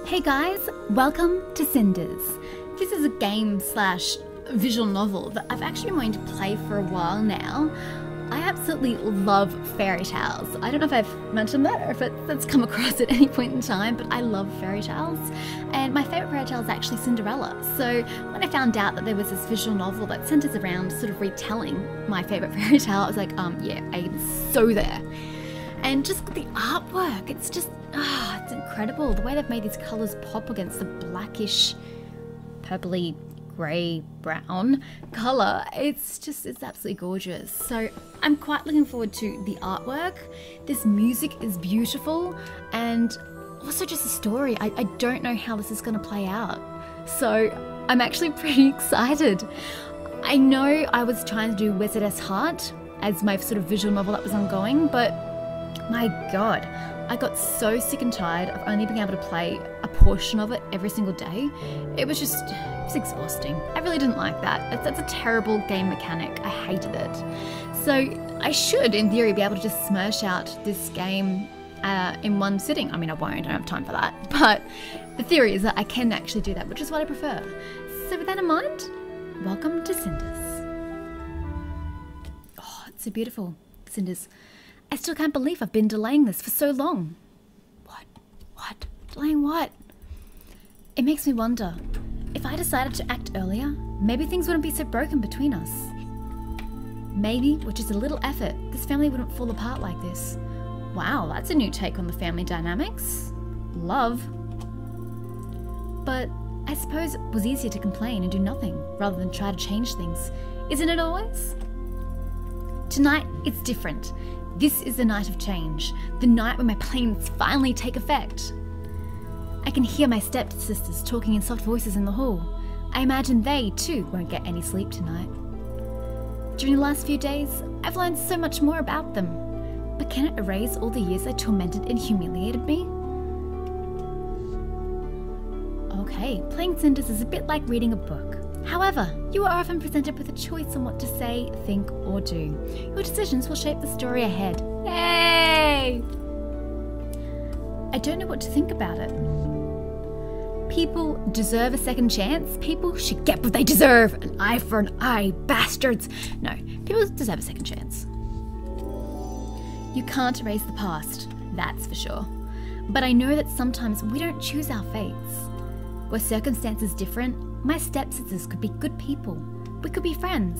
Hey guys, welcome to CINDERS. This is a game slash visual novel that I've actually been wanting to play for a while now. I absolutely love fairy tales. I don't know if I've mentioned that or if that's come across at any point in time, but I love fairy tales. And my favourite fairy tale is actually Cinderella. So when I found out that there was this visual novel that centres around sort of retelling my favourite fairy tale, I was like, yeah, I'm so there. And just the artwork, it's just, it's incredible. The way they've made these colours pop against the blackish, purpley, grey, brown colour, it's absolutely gorgeous. So I'm quite looking forward to the artwork. This music is beautiful, and also just the story. I don't know how this is going to play out. So I'm actually pretty excited. I know I was trying to do Wizardess Heart as my sort of visual novel that was ongoing, but my God, I got so sick and tired of only being able to play a portion of it every single day. It was exhausting. I really didn't like that. That's a terrible game mechanic. I hated it. So I should, in theory, be able to just smash out this game in one sitting. I mean, I won't. I don't have time for that. But the theory is that I can actually do that, which is what I prefer. So with that in mind, welcome to CINDERS. Oh, it's so beautiful. CINDERS. I still can't believe I've been delaying this for so long. What? Delaying what? It makes me wonder, if I decided to act earlier, maybe things wouldn't be so broken between us. Maybe, with just a little effort, this family wouldn't fall apart like this. Wow, that's a new take on the family dynamics. Love. But I suppose it was easier to complain and do nothing, rather than try to change things. Isn't it always? Tonight, it's different. This is the night of change, the night when my plans finally take effect. I can hear my stepsisters talking in soft voices in the hall. I imagine they, too, won't get any sleep tonight. During the last few days, I've learned so much more about them. But can it erase all the years they tormented and humiliated me? Okay, playing CINDERS is a bit like reading a book. However, you are often presented with a choice on what to say, think, or do. Your decisions will shape the story ahead. Yay! I don't know what to think about it. People deserve a second chance. People should get what they deserve. An eye for an eye, bastards. No, people deserve a second chance. You can't erase the past, that's for sure. But I know that sometimes we don't choose our fates. Were circumstances different, my stepsisters could be good people. We could be friends.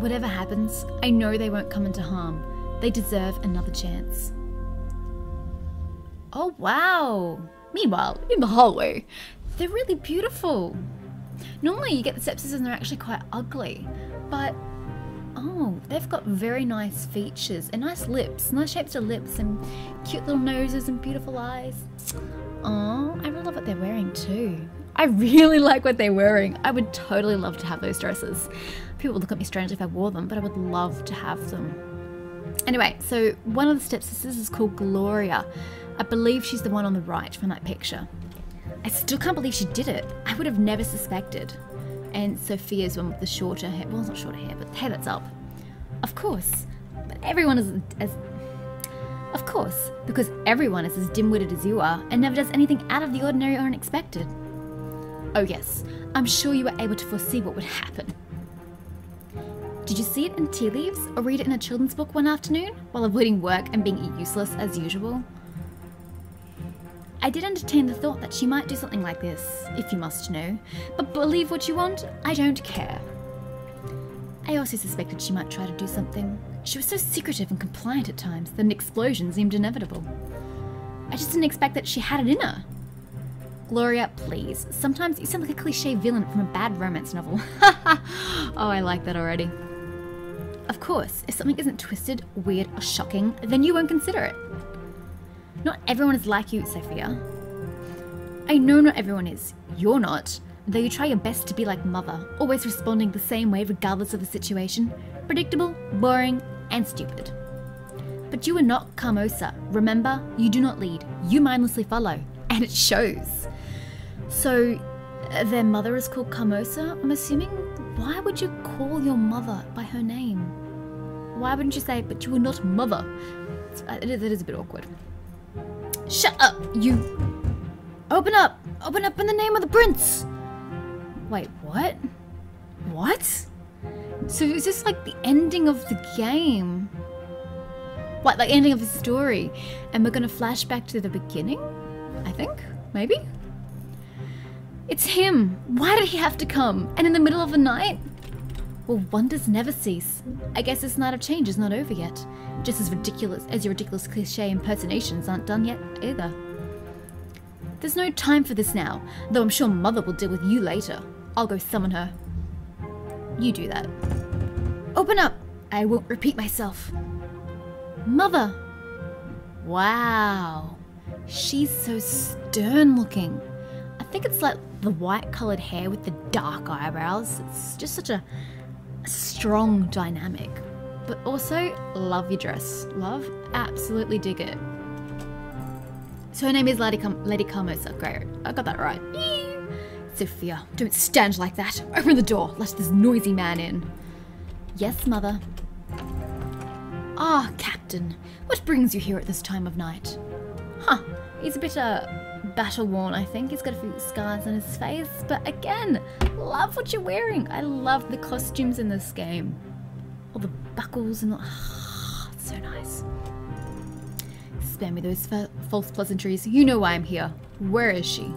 Whatever happens, I know they won't come into harm. They deserve another chance. Oh wow! Meanwhile, in the hallway, they're really beautiful. Normally you get the stepsisters and they're actually quite ugly, but oh, they've got very nice features and nice lips, nice shapes of lips and cute little noses and beautiful eyes. Oh, I really love what they're wearing too. I really like what they're wearing. I would totally love to have those dresses. People would look at me strangely if I wore them, but I would love to have them. Anyway, so one of the stepsisters is called Gloria. I believe she's the one on the right from that picture. I still can't believe she did it. I would have never suspected. And Sophia's one with the shorter hair. Well, it's not shorter hair, but the hair that's up. Of course. But everyone is Of course, because everyone is as dim-witted as you are and never does anything out of the ordinary or unexpected. Oh yes, I'm sure you were able to foresee what would happen. Did you see it in tea leaves or read it in a children's book one afternoon while avoiding work and being useless as usual? I did entertain the thought that she might do something like this, if you must know, but believe what you want, I don't care. I also suspected she might try to do something. She was so secretive and compliant at times that an explosion seemed inevitable. I just didn't expect that she had it in her. Gloria, please. Sometimes you sound like a cliché villain from a bad romance novel. Oh, I like that already. Of course, if something isn't twisted, weird, or shocking, then you won't consider it. Not everyone is like you, Sophia. I know not everyone is. You're not. Though you try your best to be like Mother, always responding the same way regardless of the situation. Predictable, boring, and stupid. But you are not Carmosa. Remember, you do not lead. You mindlessly follow. And it shows. So, their mother is called Carmosa, I'm assuming? Why would you call your mother by her name? Why wouldn't you say, but you are not Mother? It is a bit awkward. Shut up, you... Open up! Open up in the name of the prince! Wait, what? What? So is this like the ending of the game? What, like ending of the story? And we're gonna flash back to the beginning? I think? Maybe? It's him! Why did he have to come? And in the middle of the night? Well, wonders never cease. I guess this night of change is not over yet. Just as your ridiculous cliche impersonations aren't done yet either. There's no time for this now, though I'm sure Mother will deal with you later. I'll go summon her. You do that. Open up! I won't repeat myself. Mother! Wow. She's so stern looking. I think it's like the white coloured hair with the dark eyebrows. It's just such a strong dynamic. But also, love your dress. Love, absolutely dig it. So her name is Lady Carmosa. Great, I got that right. Eee. Sophia, don't stand like that. Open the door, let this noisy man in. Yes, Mother. Ah, Captain, what brings you here at this time of night? Huh, he's a bit battle-worn, I think. He's got a few scars on his face, but again, love what you're wearing. I love the costumes in this game. All the buckles and it's so nice. Spare me those false pleasantries. You know why I'm here. Where is she?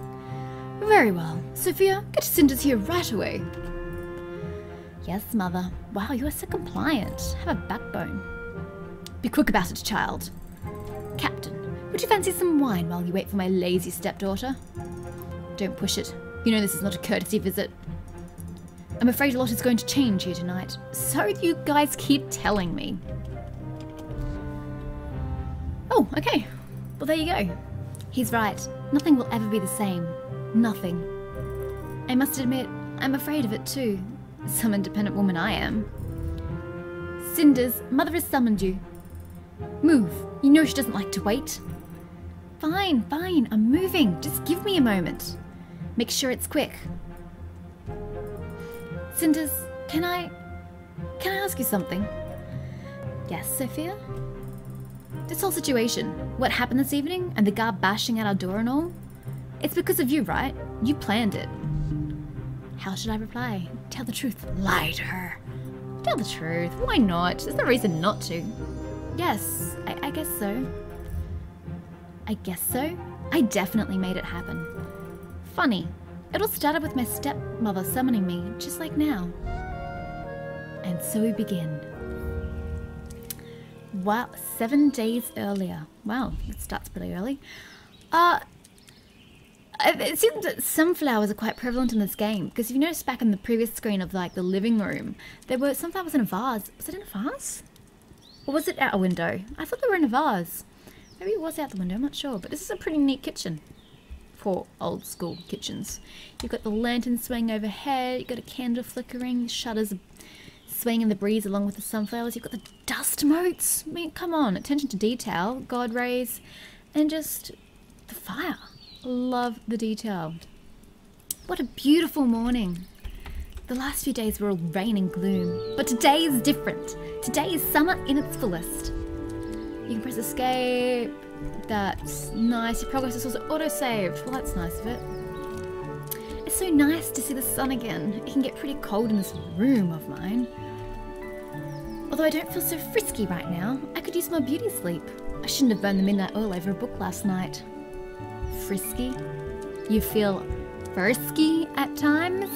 Very well. Sophia, get to Cinders here right away. Yes, Mother. Wow, you are so compliant. Have a backbone. Be quick about it, child. Captain, would you fancy some wine while you wait for my lazy stepdaughter? Don't push it. You know this is not a courtesy visit. I'm afraid a lot is going to change here tonight. So you guys keep telling me. Oh, okay. Well, there you go. He's right. Nothing will ever be the same. Nothing. I must admit, I'm afraid of it too. Some independent woman I am. Cinders, Mother has summoned you. Move. You know she doesn't like to wait. Fine, fine. I'm moving. Just give me a moment. Make sure it's quick. Cinders, can I ask you something? Yes, Sophia? This whole situation, what happened this evening, and the guard bashing at our door and all, it's because of you, right? You planned it. How should I reply? Tell the truth. Lie to her. Tell the truth. Why not? There's no reason not to. Yes, I guess so. I guess so? I definitely made it happen. Funny. It all started with my stepmother summoning me, just like now. And so we begin. Wow, 7 days earlier. Wow, it starts pretty early. It seems that sunflowers are quite prevalent in this game, because if you notice back in the previous screen of like the living room, there were sunflowers in a vase. Was it in a vase? Or was it out a window? I thought they were in a vase. Maybe it was out the window, I'm not sure. But this is a pretty neat kitchen for old school kitchens. You've got the lantern swaying overhead, you've got a candle flickering, shutters swaying in the breeze along with the sunflowers. You've got the dust motes. I mean, come on, attention to detail, god rays, and just the fire. Love the detail. What a beautiful morning. The last few days were all rain and gloom, but today is different. Today is summer in its fullest. You can press escape. That's nice. Your progress is also auto-saved. Well, that's nice of it. It's so nice to see the sun again. It can get pretty cold in this room of mine. Although I don't feel so frisky right now, I could use more beauty sleep. I shouldn't have burned the midnight oil over a book last night. Frisky? You feel frisky at times?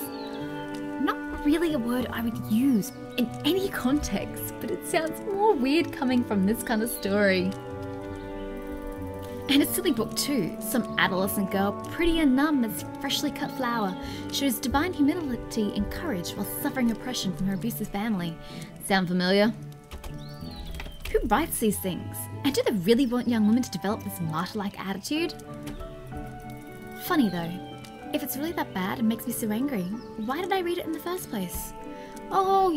Not really a word I would use in any context, but it sounds more weird coming from this kind of story. And a silly book too. Some adolescent girl, pretty and numb as freshly cut flower, shows divine humility and courage while suffering oppression from her abusive family. Sound familiar? Who writes these things? And do they really want young women to develop this martyr-like attitude? Funny though, if it's really that bad and makes me so angry, why did I read it in the first place? Oh,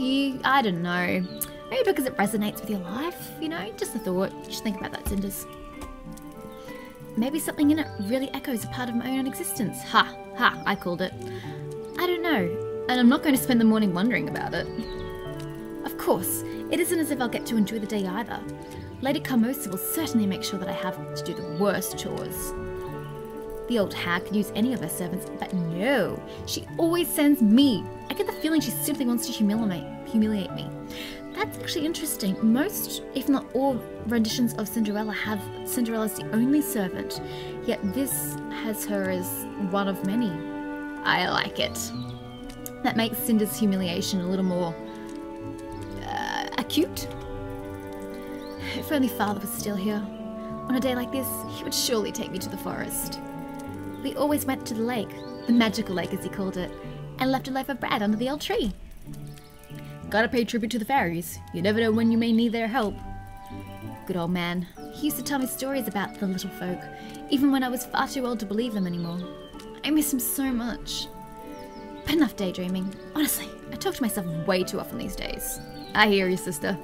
I don't know. Maybe because it resonates with your life, you know? Just a thought. You should think about that, Cinders. Maybe something in it really echoes a part of my own existence. Ha, I called it. I don't know, and I'm not going to spend the morning wondering about it. Of course, it isn't as if I'll get to enjoy the day either. Lady Carmosa will certainly make sure that I have to do the worst chores. The old hag could use any of her servants, but no, she always sends me. I get the feeling she simply wants to humiliate me. That's actually interesting. Most, if not all, renditions of Cinderella have Cinderella as the only servant, yet this has her as one of many. I like it. That makes Cinder's humiliation a little more acute. If only father was still here. On a day like this, he would surely take me to the forest. We always went to the lake, the magical lake as he called it, and left a loaf of bread under the old tree. Gotta pay tribute to the fairies. You never know when you may need their help. Good old man. He used to tell me stories about the little folk, even when I was far too old to believe them anymore. I miss him so much. But enough daydreaming. Honestly, I talk to myself way too often these days. I hear you, sister.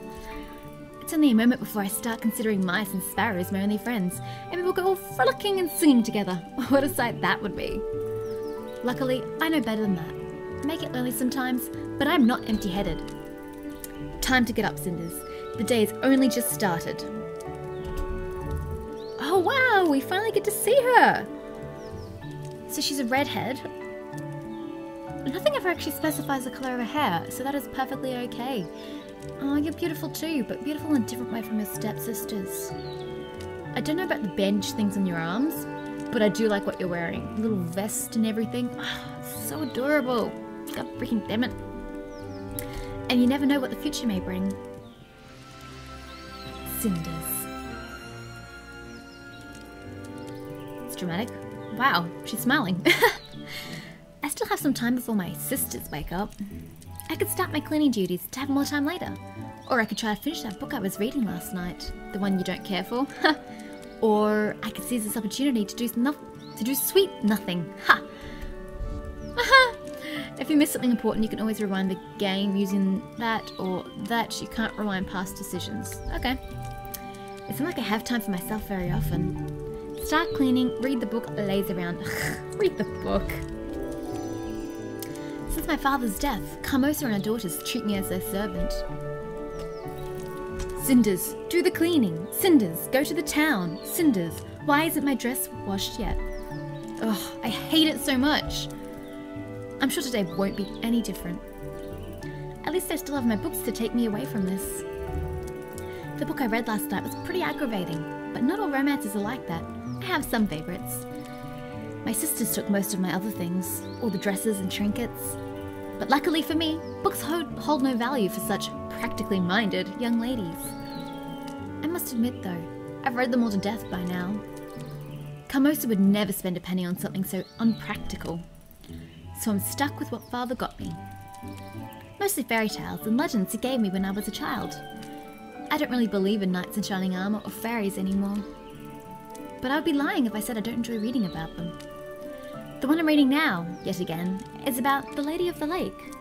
It's only a moment before I start considering mice and sparrows my only friends, and we will go all frolicking and singing together. What a sight that would be. Luckily, I know better than that. Make it lonely sometimes, but I'm not empty-headed. Time to get up, Cinders. The day has only just started. Oh wow, we finally get to see her! So she's a redhead. Nothing ever actually specifies the colour of her hair, so that is perfectly okay. Oh, you're beautiful too, but beautiful in a different way from your stepsisters. I don't know about the bandage things on your arms, but I do like what you're wearing. The little vest and everything. Oh, so adorable. God freaking damn it. And you never know what the future may bring. Cinders. It's dramatic. Wow, she's smiling. I still have some time before my sisters wake up. I could start my cleaning duties to have more time later. Or I could try to finish that book I was reading last night. The one you don't care for. Or I could seize this opportunity to do sweet nothing. Ha! If you miss something important, you can always rewind the game using that, or that you can't rewind past decisions. Okay. It's not like I have time for myself very often. Start cleaning, read the book, laze around. Read the book. Since my father's death, Carmosa and her daughters treat me as their servant. Cinders, do the cleaning. Cinders, go to the town. Cinders, why isn't my dress washed yet? Ugh, I hate it so much. I'm sure today won't be any different. At least I still have my books to take me away from this. The book I read last night was pretty aggravating, but not all romances are like that. I have some favourites. My sisters took most of my other things, all the dresses and trinkets. But luckily for me, books hold no value for such practically minded young ladies. I must admit though, I've read them all to death by now. Carmosa would never spend a penny on something so unpractical. So I'm stuck with what father got me. Mostly fairy tales and legends he gave me when I was a child. I don't really believe in knights in shining armour or fairies anymore. But I would be lying if I said I don't enjoy reading about them. The one I'm reading now, yet again, is about the Lady of the Lake.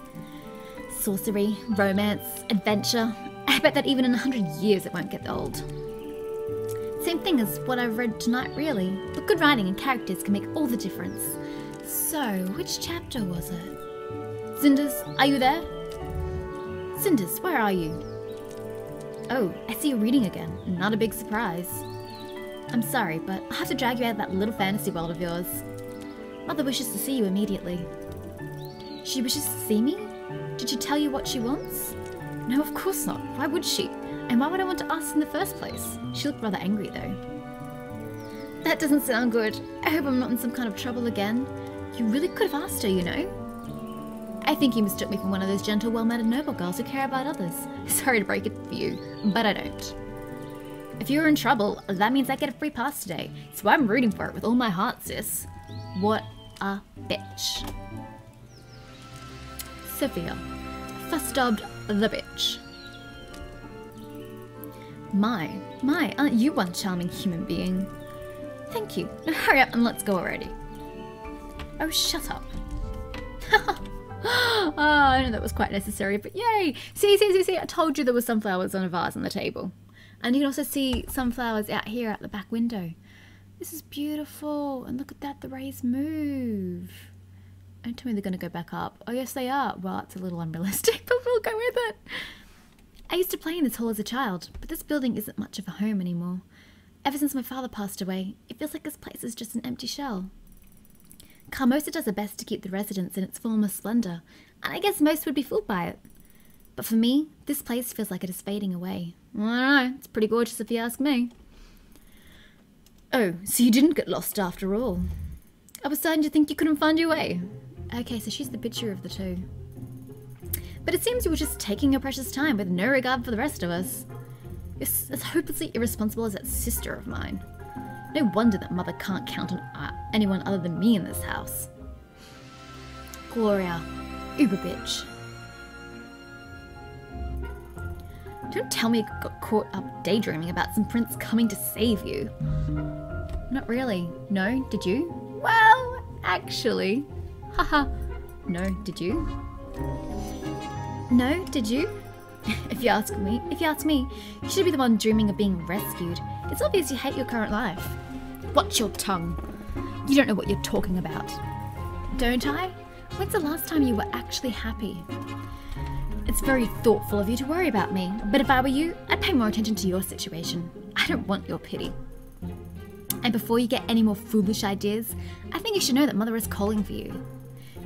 Sorcery, romance, adventure. I bet that even in 100 years it won't get old. Same thing as what I've read tonight really, but good writing and characters can make all the difference. So, which chapter was it? Cinders, are you there? Cinders, where are you? Oh, I see you reading again. Not a big surprise. I'm sorry, but I'll have to drag you out of that little fantasy world of yours. Mother wishes to see you immediately. She wishes to see me? Did she tell you what she wants? No, of course not. Why would she? And why would I want to ask in the first place? She looked rather angry though. That doesn't sound good. I hope I'm not in some kind of trouble again. You really could have asked her, you know. I think you mistook me for one of those gentle, well-mannered noble girls who care about others. Sorry to break it for you, but I don't. If you're in trouble, that means I get a free pass today, so I'm rooting for it with all my heart, sis. What a bitch. Sophia, first dubbed the bitch. My, aren't you one charming human being? Thank you. Now hurry up and let's go already. Oh, shut up. Oh, I know that was quite necessary, but yay! See, I told you there were sunflowers on a vase on the table. And you can also see sunflowers out here at the back window. This is beautiful, and look at that, the rays move. Don't tell me they're going to go back up. Oh yes they are. Well, it's a little unrealistic, but we'll go with it. I used to play in this hall as a child, but this building isn't much of a home anymore. Ever since my father passed away, it feels like this place is just an empty shell. Carmosa does her best to keep the residence in its former splendour, and I guess most would be fooled by it. But for me, this place feels like it is fading away. I don't know, it's pretty gorgeous if you ask me. Oh, so you didn't get lost after all. I was starting to think you couldn't find your way. Okay, so she's the bitcher of the two. But it seems you were just taking your precious time with no regard for the rest of us. You're as hopelessly irresponsible as that sister of mine. No wonder that mother can't count on anyone other than me in this house. Gloria, uber bitch. Don't tell me you got caught up daydreaming about some prince coming to save you. Not really. No, did you? Well, actually. Haha. No, did you? No, did you? If you ask me, you should be the one dreaming of being rescued. It's obvious you hate your current life. Watch your tongue. You don't know what you're talking about. Don't I? When's the last time you were actually happy? It's very thoughtful of you to worry about me, but if I were you, I'd pay more attention to your situation. I don't want your pity. And before you get any more foolish ideas, I think you should know that Mother is calling for you.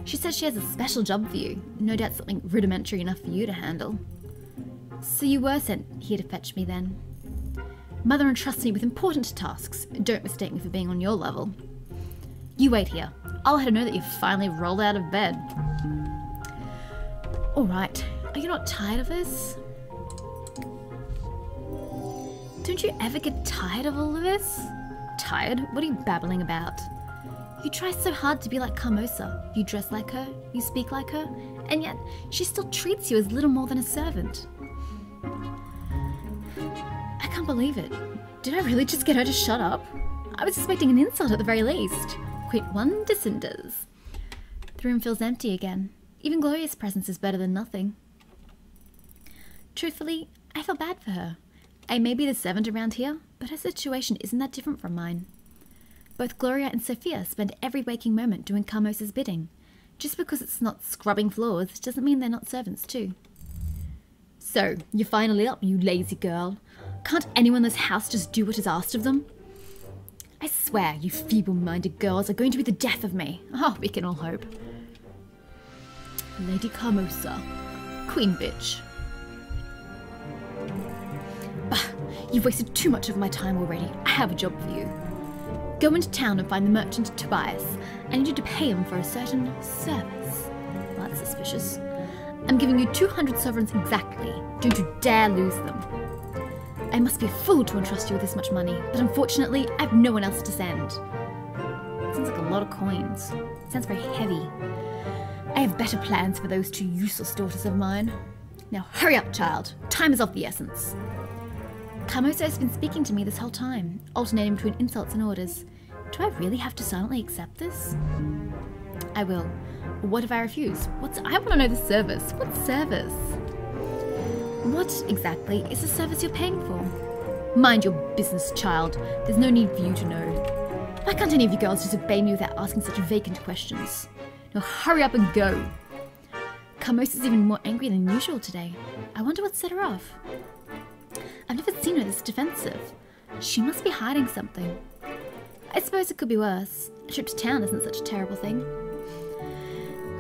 She says she has a special job for you, no doubt something rudimentary enough for you to handle. So you were sent here to fetch me then. Mother entrusts me with important tasks. Don't mistake me for being on your level. You wait here. I'll let her know that you've finally rolled out of bed. Alright, are you not tired of this? Don't you ever get tired of all of this? Tired? What are you babbling about? You try so hard to be like Carmosa. You dress like her, you speak like her, and yet she still treats you as little more than a servant. I can't believe it. Did I really just get her to shut up? I was expecting an insult at the very least. Quit one to cinders. The room feels empty again. Even Gloria's presence is better than nothing. Truthfully, I feel bad for her. I may be the servant around here, but her situation isn't that different from mine. Both Gloria and Sophia spend every waking moment doing Carmosa's bidding. Just because it's not scrubbing floors doesn't mean they're not servants too. So, you're finally up, you lazy girl. Can't anyone in this house just do what is asked of them? I swear, you feeble-minded girls are going to be the death of me. Oh, we can all hope. Lady Carmosa. Queen bitch. Bah, you've wasted too much of my time already. I have a job for you. Go into town and find the merchant Tobias. I need you to pay him for a certain service. Well, that's suspicious. I'm giving you 200 sovereigns exactly. Don't you dare lose them. I must be a fool to entrust you with this much money, but unfortunately, I have no one else to send. Sounds like a lot of coins. Sounds very heavy. I have better plans for those two useless daughters of mine. Now hurry up, child. Time is of the essence. Carmosa has been speaking to me this whole time, alternating between insults and orders. Do I really have to silently accept this? I will. What if I refuse? I want to know the service. What service? What exactly is the service you're paying for? Mind your business, child. There's no need for you to know. Why can't any of you girls just obey me without asking such vacant questions? Now hurry up and go. Carmosa's even more angry than usual today. I wonder what set her off. I've never seen her this defensive. She must be hiding something. I suppose it could be worse. A trip to town isn't such a terrible thing.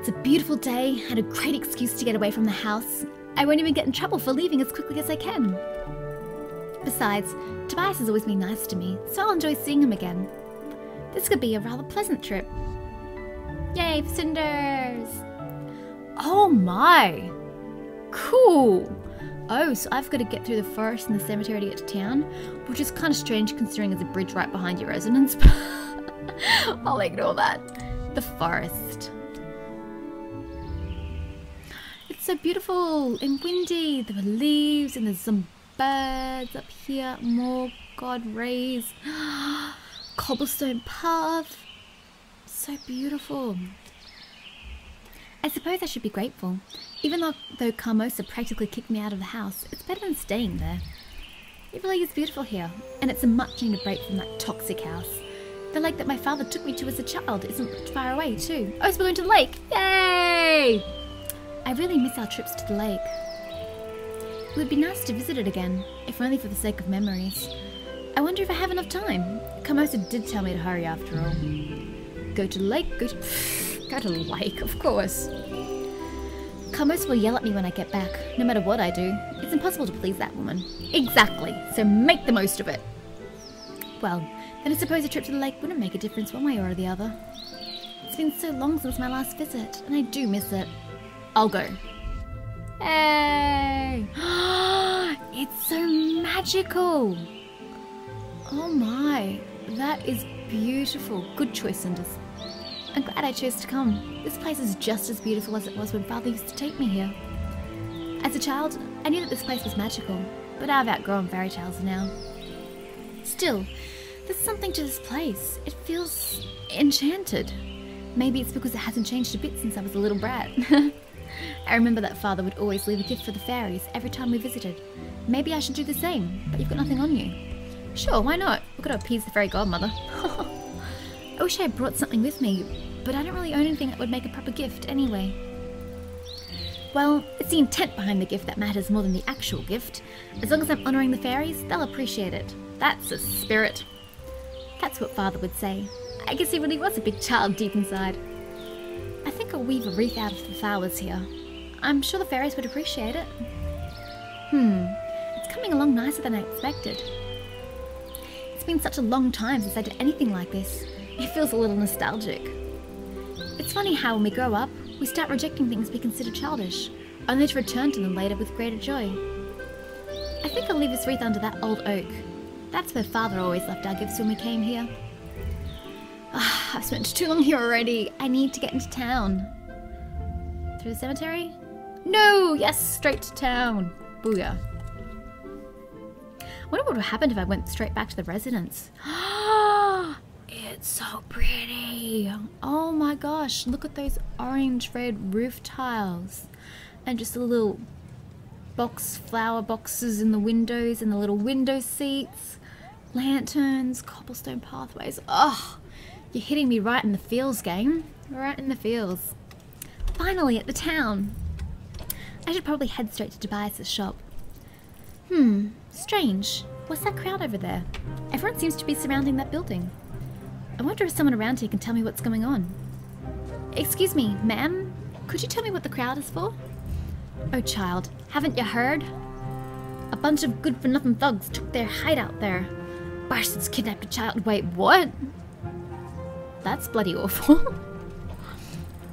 It's a beautiful day and a great excuse to get away from the house. I won't even get in trouble for leaving as quickly as I can. Besides, Tobias has always been nice to me, so I'll enjoy seeing him again. This could be a rather pleasant trip. Yay, for Cinders! Oh my! Cool! Oh, so I've got to get through the forest and the cemetery to get to town, which is kind of strange considering there's a bridge right behind your residence. I'll ignore that. The forest. It's so beautiful and windy. There are leaves and there's some birds up here. More god rays. Cobblestone path. So beautiful. I suppose I should be grateful. Even though Carmosa practically kicked me out of the house, it's better than staying there. It really is beautiful here, and it's a much needed break from that toxic house. The lake that my father took me to as a child isn't much far away too. Oh, so we're going to the lake! Yay! I really miss our trips to the lake. It would be nice to visit it again, if only for the sake of memories. I wonder if I have enough time. Carmosa did tell me to hurry after all. Go to the lake, go to the lake, of course. Carmos will yell at me when I get back, no matter what I do. It's impossible to please that woman. Exactly, so make the most of it. Well, then I suppose a trip to the lake wouldn't make a difference one way or the other. It's been so long since my last visit, and I do miss it. I'll go. Hey! It's so magical! Oh my, that is beautiful. Good choice, Cinders. I'm glad I chose to come. This place is just as beautiful as it was when Father used to take me here. As a child, I knew that this place was magical, but I've outgrown fairy tales now. Still, there's something to this place. It feels enchanted. Maybe it's because it hasn't changed a bit since I was a little brat. I remember that Father would always leave a gift for the fairies every time we visited. Maybe I should do the same, but you've got nothing on you. Sure, why not? We've got to appease the fairy godmother. I wish I had brought something with me, but I don't really own anything that would make a proper gift anyway. Well, it's the intent behind the gift that matters more than the actual gift. As long as I'm honouring the fairies, they'll appreciate it. That's the spirit. That's what Father would say. I guess he really was a big child deep inside. I think I'll weave a wreath out of the flowers here. I'm sure the fairies would appreciate it. It's coming along nicer than I expected. It's been such a long time since I did anything like this. It feels a little nostalgic. It's funny how when we grow up, we start rejecting things we consider childish, only to return to them later with greater joy. I think I'll leave this wreath under that old oak. That's where Father always left our gifts when we came here. I've spent too long here already. I need to get into town. Through the cemetery? No! Yes, straight to town. Booyah. I wonder what would happen if I went straight back to the residence. It's so pretty. Oh my gosh, look at those orange-red roof tiles. And just the little flower boxes in the windows and the little window seats. Lanterns, cobblestone pathways. Oh, you're hitting me right in the feels, game. Right in the feels. Finally at the town. I should probably head straight to Tobias's shop. Strange. What's that crowd over there? Everyone seems to be surrounding that building. I wonder if someone around here can tell me what's going on. Excuse me, ma'am? Could you tell me what the crowd is for? Oh, child, haven't you heard? A bunch of good-for-nothing thugs took their hideout there. Bastards kidnapped a child. Wait, what? That's bloody awful.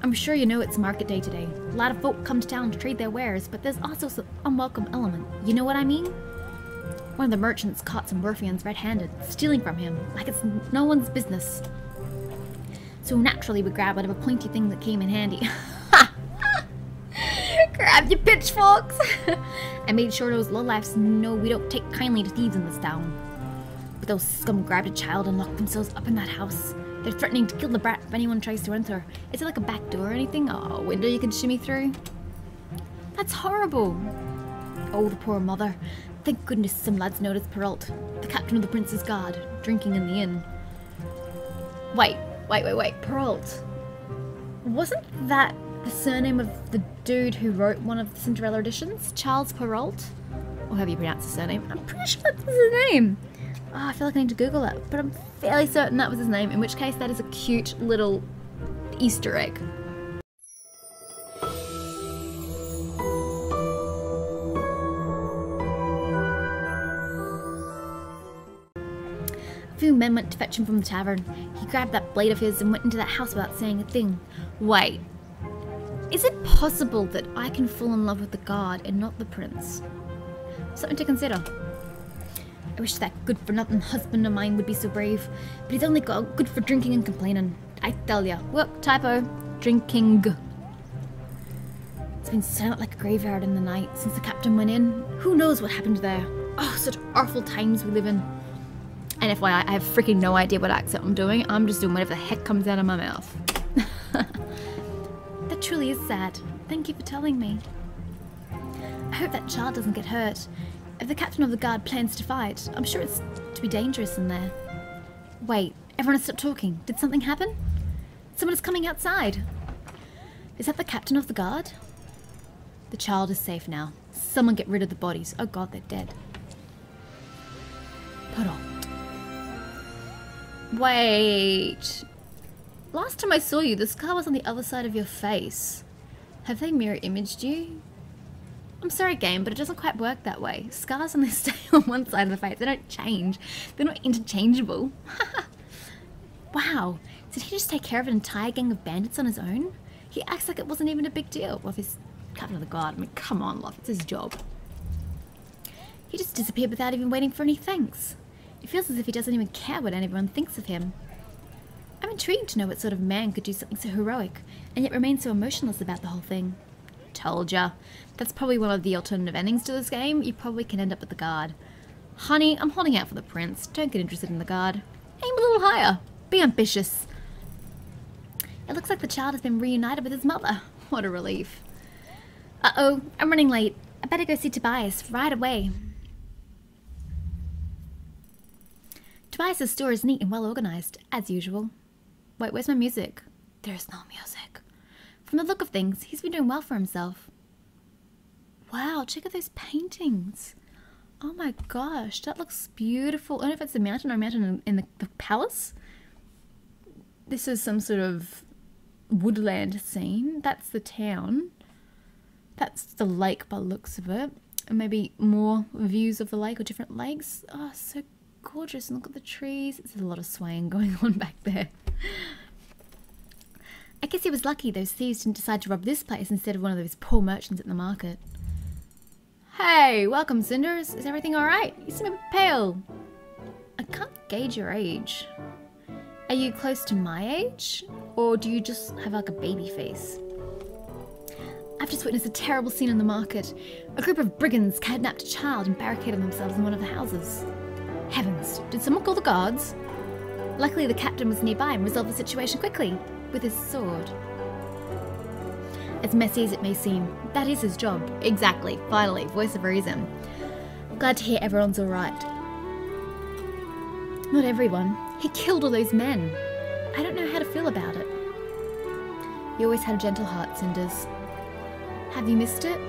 I'm sure you know it's market day today. A lot of folk come to town to trade their wares, but there's also some unwelcome element. You know what I mean? One of the merchants caught some ruffians red-handed, stealing from him, like it's no one's business. So naturally we grabbed whatever pointy thing that came in handy. Grab your pitchforks! I made sure those lowlifes know we don't take kindly to thieves in this town. But those scum grabbed a child and locked themselves up in that house. They're threatening to kill the brat if anyone tries to enter. Is it like a back door or anything? A window you can shimmy through? That's horrible. Oh, the poor mother. Thank goodness some lads noticed Perrault, the captain of the Prince's Guard, drinking in the inn. Wait. Perrault. Wasn't that the surname of the dude who wrote one of the Cinderella editions? Charles Perrault? Or however you pronounce his surname. I'm pretty sure that's his name. Oh, I feel like I need to Google it, but I'm fairly certain that was his name, in which case that is a cute little Easter egg. A few men went to fetch him from the tavern. He grabbed that blade of his and went into that house without saying a thing. Wait. Is it possible that I can fall in love with the guard and not the prince? Something to consider. I wish that good-for-nothing husband of mine would be so brave, but he's only got good for drinking and complaining. I tell ya. Whoop, typo. Drinking. It's been silent like a graveyard in the night since the captain went in. Who knows what happened there? Oh, such awful times we live in. And FYI, I have freaking no idea what accent I'm doing. I'm just doing whatever the heck comes out of my mouth. That truly is sad. Thank you for telling me. I hope that child doesn't get hurt. If the captain of the guard plans to fight, I'm sure it's to be dangerous in there. Wait, everyone has stopped talking. Did something happen? Someone is coming outside. Is that the captain of the guard? The child is safe now. Someone get rid of the bodies. Oh god, they're dead. Put on. Wait. Last time I saw you, the scar was on the other side of your face. Have they mirror imaged you? I'm sorry, game, but it doesn't quite work that way. Scars only stay on one side of the face. They don't change. They're not interchangeable. Wow. Did he just take care of an entire gang of bandits on his own? He acts like it wasn't even a big deal. Well, if he's captain of the guard, I mean, come on, love. It's his job. He just disappeared without even waiting for any thanks. It feels as if he doesn't even care what anyone thinks of him. I'm intrigued to know what sort of man could do something so heroic, and yet remain so emotionless about the whole thing. Told ya. That's probably one of the alternative endings to this game. You probably can end up with the guard. Honey, I'm holding out for the prince. Don't get interested in the guard. Aim a little higher. Be ambitious. It looks like the child has been reunited with his mother. What a relief. Uh-oh, I'm running late. I better go see Tobias right away. Tobias' store is neat and well organized, as usual. Wait, where's my music? There's no music. From the look of things, he's been doing well for himself. Wow, check out those paintings. Oh my gosh, that looks beautiful. I don't know if it's a mountain or a mountain in the palace. This is some sort of woodland scene. That's the town. That's the lake by the looks of it. And maybe more views of the lake or different lakes. Oh, so gorgeous. And look at the trees. There's a lot of swaying going on back there. I guess he was lucky those thieves didn't decide to rob this place instead of one of those poor merchants at the market. Hey, welcome, Cinders. Is everything alright? You seem a bit pale. I can't gauge your age. Are you close to my age? Or do you just have like a baby face? I've just witnessed a terrible scene in the market. A group of brigands kidnapped a child and barricaded themselves in one of the houses. Heavens, did someone call the guards? Luckily the captain was nearby and resolved the situation quickly. With his sword. As messy as it may seem, that is his job. Exactly. Finally, voice of reason. Glad to hear everyone's alright. Not everyone. He killed all those men. I don't know how to feel about it. You always had a gentle heart, Cinders. Have you missed it?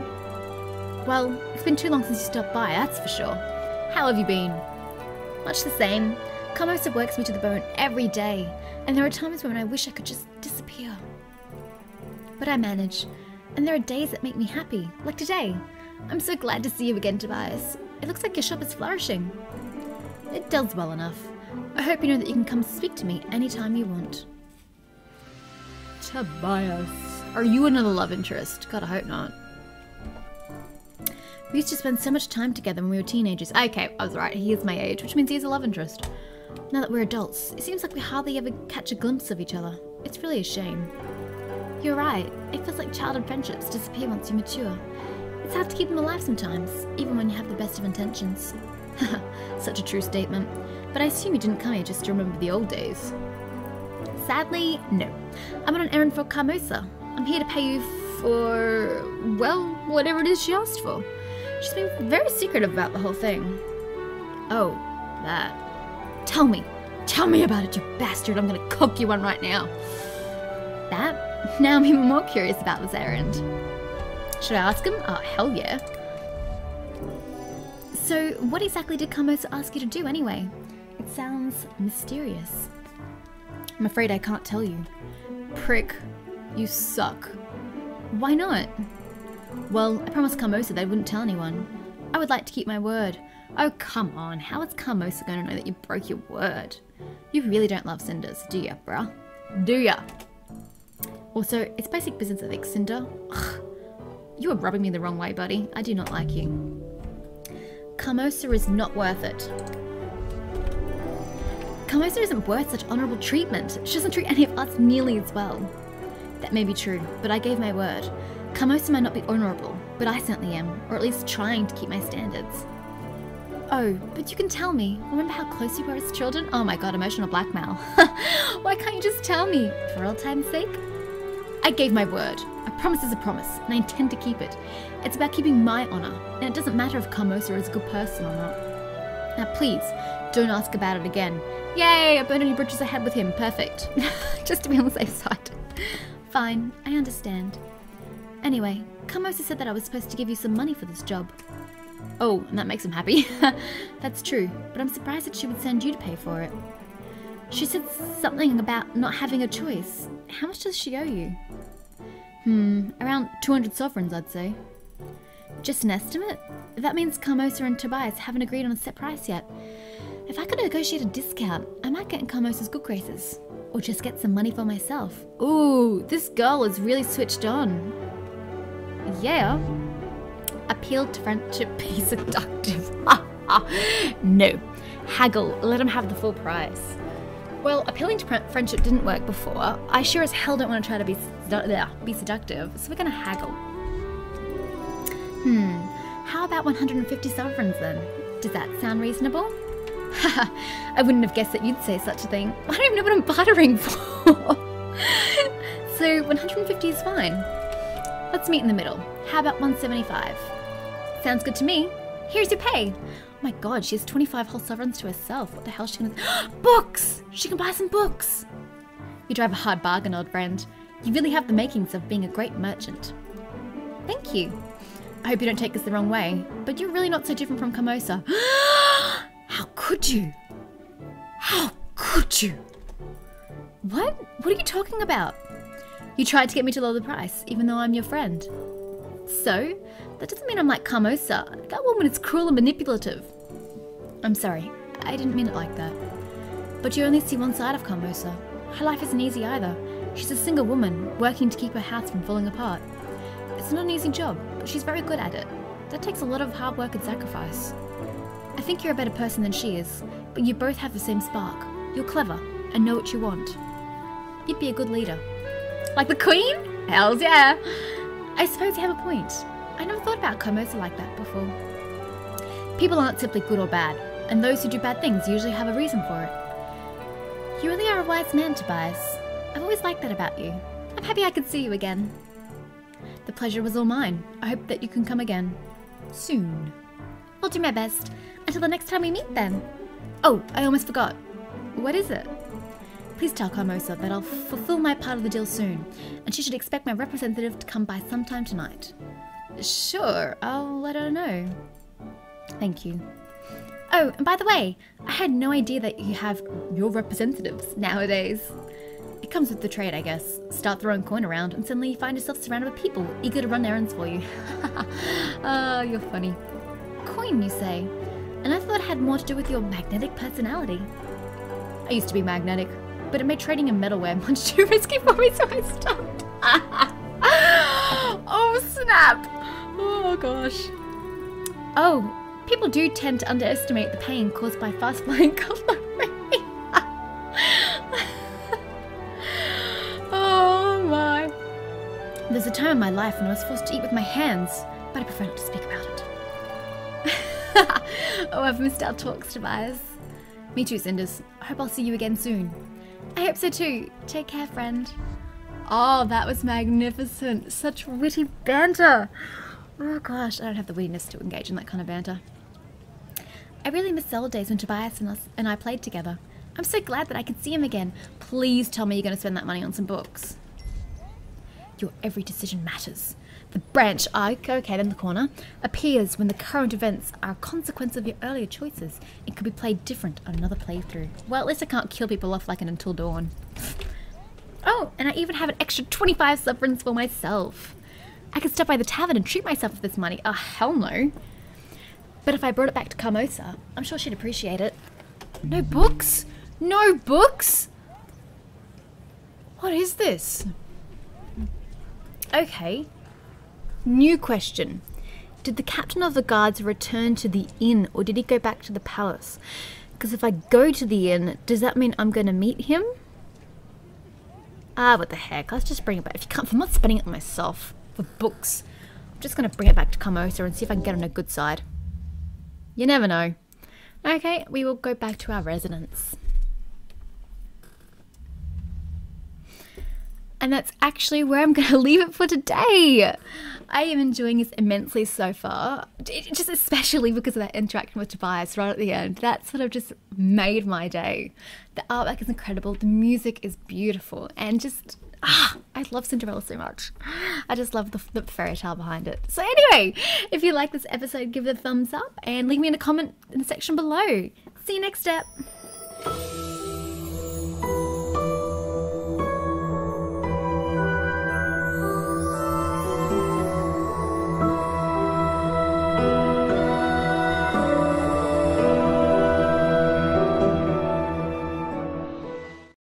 Well, it's been too long since you stopped by, that's for sure. How have you been? Much the same. Carmosa works me to the bone every day, and there are times when I wish I could just disappear. But I manage, and there are days that make me happy, like today. I'm so glad to see you again, Tobias. It looks like your shop is flourishing. It does well enough. I hope you know that you can come speak to me anytime you want. Tobias. Are you another love interest? God, I hope not. We used to spend so much time together when we were teenagers. Okay, I was right. He is my age, which means he is a love interest. Now that we're adults, it seems like we hardly ever catch a glimpse of each other. It's really a shame. You're right. It feels like childhood friendships disappear once you mature. It's hard to keep them alive sometimes, even when you have the best of intentions. Such a true statement. But I assume you didn't come here just to remember the old days. Sadly, no. I'm on an errand for Carmosa. I'm here to pay you for, well, whatever it is she asked for. She's been very secretive about the whole thing. Oh, that. Tell me about it, you bastard. I'm gonna cook you one right now. That? Now I'm even more curious about this errand. Should I ask him? Oh, hell yeah. So, what exactly did Carmosa ask you to do anyway? It sounds mysterious. I'm afraid I can't tell you. Prick, you suck. Why not? Well, I promised Carmosa that I wouldn't tell anyone. I would like to keep my word. Oh, come on. How is Carmosa going to know that you broke your word? You really don't love Cinders, do ya, bruh? Do ya? Also, it's basic business ethics, Cinder. Ugh. You are rubbing me the wrong way, buddy. I do not like you. Carmosa is not worth it. Carmosa isn't worth such honourable treatment. She doesn't treat any of us nearly as well. That may be true, but I gave my word. Carmosa might not be honourable, but I certainly am, or at least trying to keep my standards. Oh, but you can tell me. Remember how close you were as children? Oh my god, emotional blackmail. Why can't you just tell me? For old time's sake? I gave my word. A promise is a promise, and I intend to keep it. It's about keeping my honour, and it doesn't matter if Carmosa is a good person or not. Now please, don't ask about it again. Yay, I burned any bridges I had with him. Perfect. Just to be on the safe side. Fine, I understand. Anyway, Carmosa said that I was supposed to give you some money for this job. Oh, and that makes him happy. That's true, but I'm surprised that she would send you to pay for it. She said something about not having a choice. How much does she owe you? Around 200 sovereigns, I'd say. Just an estimate? That means Carmosa and Tobias haven't agreed on a set price yet. If I could negotiate a discount, I might get in Carmosa's good graces. Or just get some money for myself. Ooh, this girl is really switched on. Yeah. Appeal to friendship, be seductive. No. Haggle, let him have the full price. Well, appealing to friendship didn't work before. I sure as hell don't want to try to be seductive, so we're gonna haggle. How about 150 sovereigns then? Does that sound reasonable? Haha, I wouldn't have guessed that you'd say such a thing. I don't even know what I'm bartering for. So 150 is fine. Let's meet in the middle. How about 175? Sounds good to me. Here's your pay. Oh my god, she has 25 whole sovereigns to herself. What the hell is she gonna... Books! She can buy some books! You drive a hard bargain, old friend. You really have the makings of being a great merchant. Thank you. I hope you don't take this the wrong way, but you're really not so different from Carmosa. How could you? How could you? What? What are you talking about? You tried to get me to lower the price, even though I'm your friend. So? That doesn't mean I'm like Carmosa. That woman is cruel and manipulative. I'm sorry, I didn't mean it like that. But you only see one side of Carmosa. Her life isn't easy either. She's a single woman, working to keep her house from falling apart. It's not an easy job, but she's very good at it. That takes a lot of hard work and sacrifice. I think you're a better person than she is, but you both have the same spark. You're clever, and know what you want. You'd be a good leader. Like the Queen? Hells yeah! I suppose you have a point. I never thought about Carmosa like that before. People aren't simply good or bad, and those who do bad things usually have a reason for it. You really are a wise man, Tobias. I've always liked that about you. I'm happy I could see you again. The pleasure was all mine. I hope that you can come again. Soon. I'll do my best. Until the next time we meet then. Oh, I almost forgot. What is it? Please tell Carmosa that I'll fulfill my part of the deal soon, and she should expect my representative to come by sometime tonight. Sure, I'll let her know. Thank you. Oh, and by the way, I had no idea that you have your representatives nowadays. It comes with the trade, I guess. Start throwing coin around and suddenly you find yourself surrounded with people eager to run errands for you. Oh, you're funny. Coin, you say? And I thought it had more to do with your magnetic personality. I used to be magnetic, but it made trading in metalware much too risky for me, so I stopped. Oh, snap! Oh, gosh. Oh, people do tend to underestimate the pain caused by fast-flying cutlery. Oh, my. There's a time in my life when I was forced to eat with my hands, but I prefer not to speak about it. Oh, I've missed our talks, Tobias. Me too, Cinders. I hope I'll see you again soon. I hope so too. Take care, friend. Oh, that was magnificent. Such witty banter. Oh gosh, I don't have the wittiness to engage in that kind of banter. I really miss the old days when Tobias and I played together. I'm so glad that I could see him again. Please tell me you're going to spend that money on some books. Your every decision matters. The branch arc, okay, in the corner, appears when the current events are a consequence of your earlier choices. It could be played different on another playthrough. Well, at least I can't kill people off like an Until Dawn. Oh, and I even have an extra 25 sovereigns for myself. I could stop by the tavern and treat myself with this money. Oh, hell no. But if I brought it back to Carmosa, I'm sure she'd appreciate it. No books? No books? What is this? Okay. New question. Did the captain of the guards return to the inn or did he go back to the palace? Because if I go to the inn, does that mean I'm going to meet him? Ah, what the heck. Let's just bring it back. If I'm not spending it on myself for books, I'm just going to bring it back to Carmosa and see if I can get on a good side. You never know. Okay, we will go back to our residence. And that's actually where I'm going to leave it for today. I am enjoying this immensely so far. Just especially because of that interaction with Tobias right at the end. That sort of just made my day. The artwork is incredible. The music is beautiful. And just, I love Cinderella so much. I just love the fairy tale behind it. So anyway, if you like this episode, give it a thumbs up and leave me in a comment in the section below. See you next step.